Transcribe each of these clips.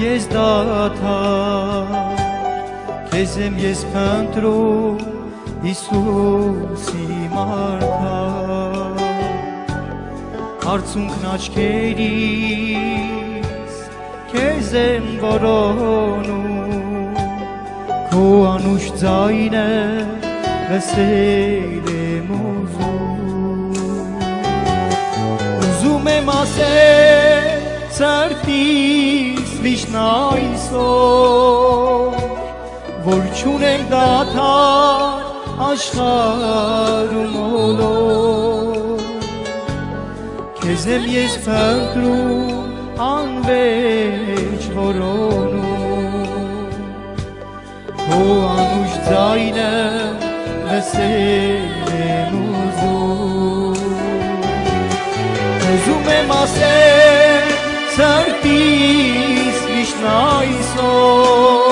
ես դադար, քեզ եմ ես փնտրում, Հիսուս իմ արդար, արցունքն աչքերիս քեզ եմ որոնում, քո անուշ ձայնը լսել եմ ուզում եմ ասել սրտիս միշտ այսօր, որ չունեմ դադար աշխարհում բոլոր, քեզ եմ ես փնտրում, անվերջ որոնում, քո անուշ ձայնը լսել եմ ուզում եմ ասել սրտիս միշտ այսօր,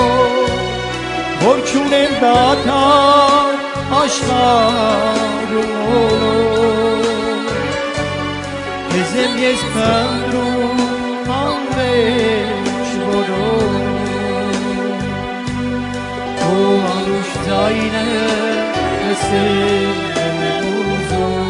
որ չունեմ դադար աշխարհում բոլոր, քեզ եմ ես փնտրում, անվերջ որոնում, քո անուշ ձայնը լսել եմ ուզում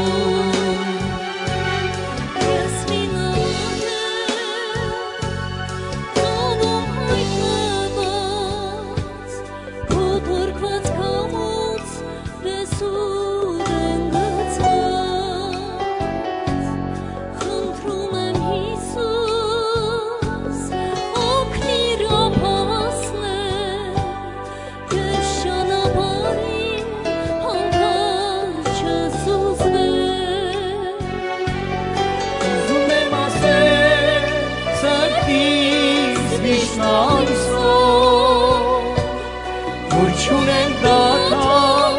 որ չունեմ դադար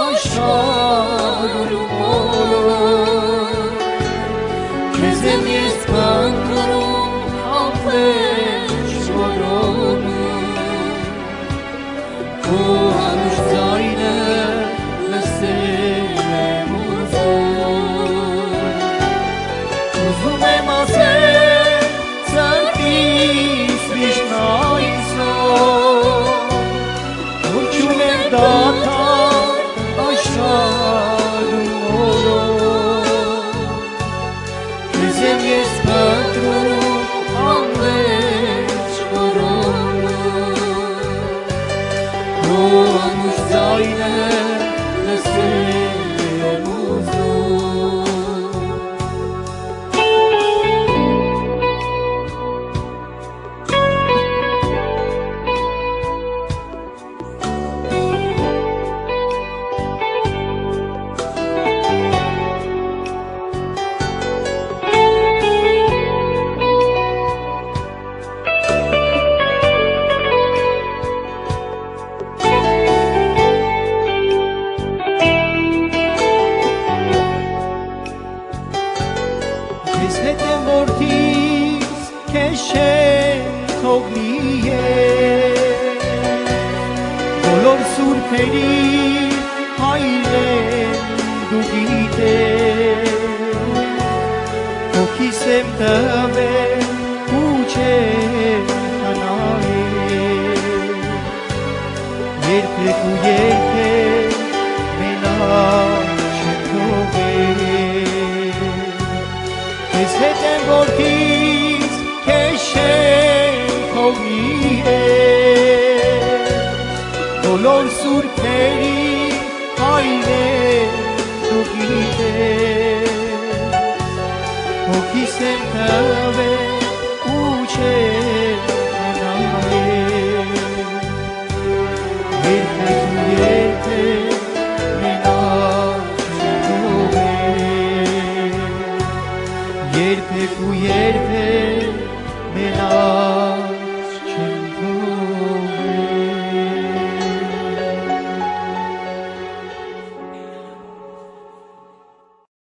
աշխարհում բոլոր, քեզ եմ ես փնտրում, անվերջ որոնում, քո անուշ ձայնը լսել եմ ուզում եմ ասել սրտիս միշտ այսօր, դադար աշխարհում բոլոր, քեզ եմ ես փնտրում, անվերջ որոնում, քո անուշ ձայնը լսել եմ ուզում հետ եմ որդիս քեզ չեմ թողնի բոլոր սուրբերի հայր եմ դու գիտես, հոգիս եմ տվել ու չեմ հնայել, երբեք ու երբեք մենակ չեմ թողել, քեզ հետ եմ որդիս քեզ չեմ թողնի բոլոր սուրբերի հայր եմ դու գիտես, հոգիս եմ տվել ու չեմ հնայել, երբեք ու երբեք մենակ չեմ թողել, երբեք ու երբեք մենակ